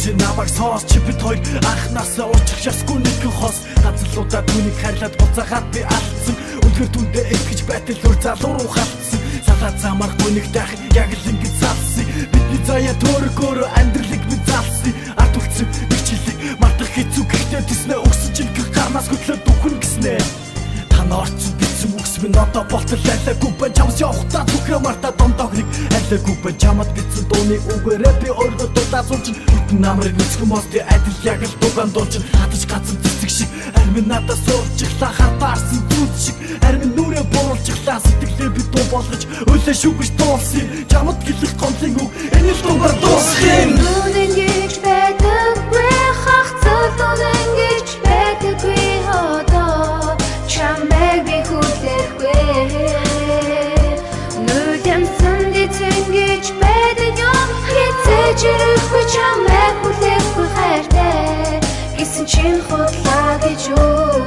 чи намайг соос чи бит хоёр анхнаасаа уучих шасгүй нэгэн хос газарлуудаа түүнийг хайрлаад буцаагаад би алдсан үнэхээр түндэ итгэж байтал өөр залуу руу халтсан салаад замаар гүнийг дахин яг л ингэж салсан бидний заяа төргөөр амьдралыг минь залсан ард үлдсэн нэг чилэг мартах хэцүү гэхдээ тэснэ өгсөн жинхэнэ гарнаас хөдлөө дөхөн гэснэ Орцсон битсэн үгс минь одоо болтол айлаагүй байна чамс явахтаа түхрэ мартаа домдогныг айлаагүй байна чамд битсэн дууны үгээрээ би өөрөө дуудааруулж бүтэн намрыг нүцгэн мости адил яг л дугаан дуулж хатаж гацсан цэцэг шиг арим надаас суурчихлаа хатаарсан зүуд шиг арим нүрээ буулчихлаа сэтгэлээ би дуу болгож өөлөө шүгэж дуулсан чамд гэлэх гомлын үг энэ л дугаар дуусхин Нүрэн гэж байдаггүй хахцал дунэн гэж байдаггүй одоо чамайг би хүлээхгүй нүдэмсэн дэцэнгэж байдаг юм хэцэж ирэхгүй чамайг хүлээхгүй хайртай гэсэн чин худлаа гэж юу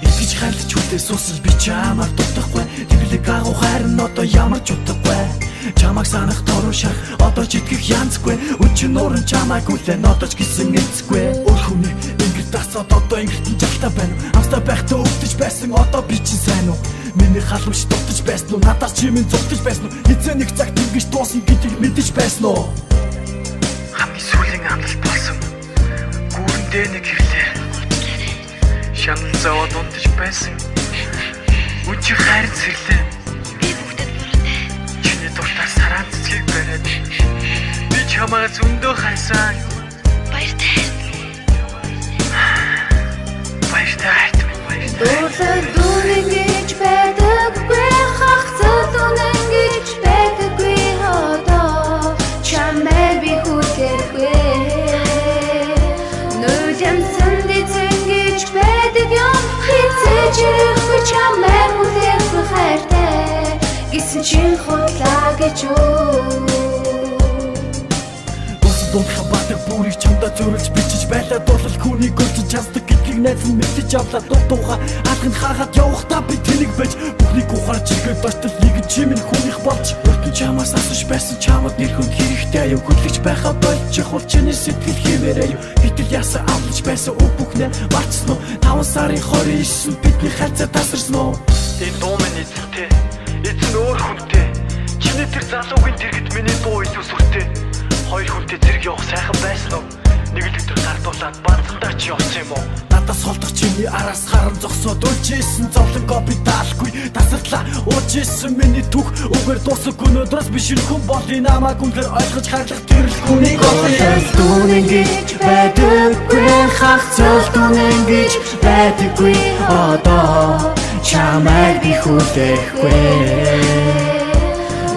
Итгэж хайрлаж хүлээ суусал би чамаар дутахгүй тэглэг агуу хайр нь одоо ямар ч утгагүй чамайг санах торуу шах одоо ч итгэх янзгүй өчн нуурын чамайг хүлээн одоо ч гэсэн эцгүй өөр хүний дасаад одоо ингэртэн жагтаа байна амстаа байхдаа өвдөж байсан одоо би чинь сайн уу миний халууч дутаж байсан уу надаас чи минь зогтож байсан уу хэзээ нэг цагт ингэж дуусна гэдгийг мэдэж байсан уу хамгийн сүүлийн амлалт болсон гүүрэндээ нэг хэвлээ шанал зовоод унтаж байсан үчи хайр зэрлээ би бүгдэд бүрдээ чиний дуртай сараа цэцгийг бариад би чамаа зөндөө хайсан баяртай Дуулаад дүүрэн гэж байдаггүй хахцал дунэн гэж байдаггүй одоо чамайг би хүлээхгүй нүдэмсэн дэцэн гэж байдаг юм хэцэж ирэхгүй чамайг хүлээхгүй хайртай гэсэн чин худлаа гэж юу Дунхаа бадаг бүрийг чамдаа зөөрөлж бичиж байлаа дуулал хүнийг өрчөж чаддаг гэдгийг найз нь мэдэж авлаа дуугаа алган хаагаад явахдаа би тэнийг байж бүхнийг ухаарч ирэхэд доштол нэг чимийн хүнийх болж өртөн чамаас асууж байсан чамд нэр хүн хэрэгтэй аюу хүлээж байхаа болж хол чиний сэтгэл хэмээрээ аюу битэл ясаа авлаж байсан үг бүхнээ марцсан уу 5 сарын 29-нд бидний хайцаа тасарсан уу энэ дуу минь эзэнтэй эзэн өөр хүнтэй чиний тэр залуугийн дэргэд миний дуу илүү сүртэй Хоёр хүнтэй зэрэг явах сайхан байсан уу? Нэг л өдөр гардуулаад банцандаа чи явсан юм уу? Надаас холдох чиний араас харан зогсоод үлжсэн зовлонгоо би даалгүй тасартлаа уужсэн миний түүх үгээр дуусах өнөөдрөөс би шинхэн болын намайг үнээр ойлгож хайрлах тэрэлхүүний голын дүүнэн гэж байдаггүй хахцал дүүнэн гэж байдаггүй одоо чамайг би хүлээхгүй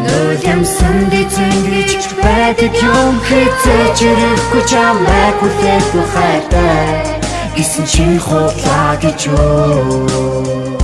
Нүдэмсэн дэцэн гэж байдаг юм хэцэж ирэхгүй чамайг хүлээхгүй хайртай гэсэн чин худлаа гэж юу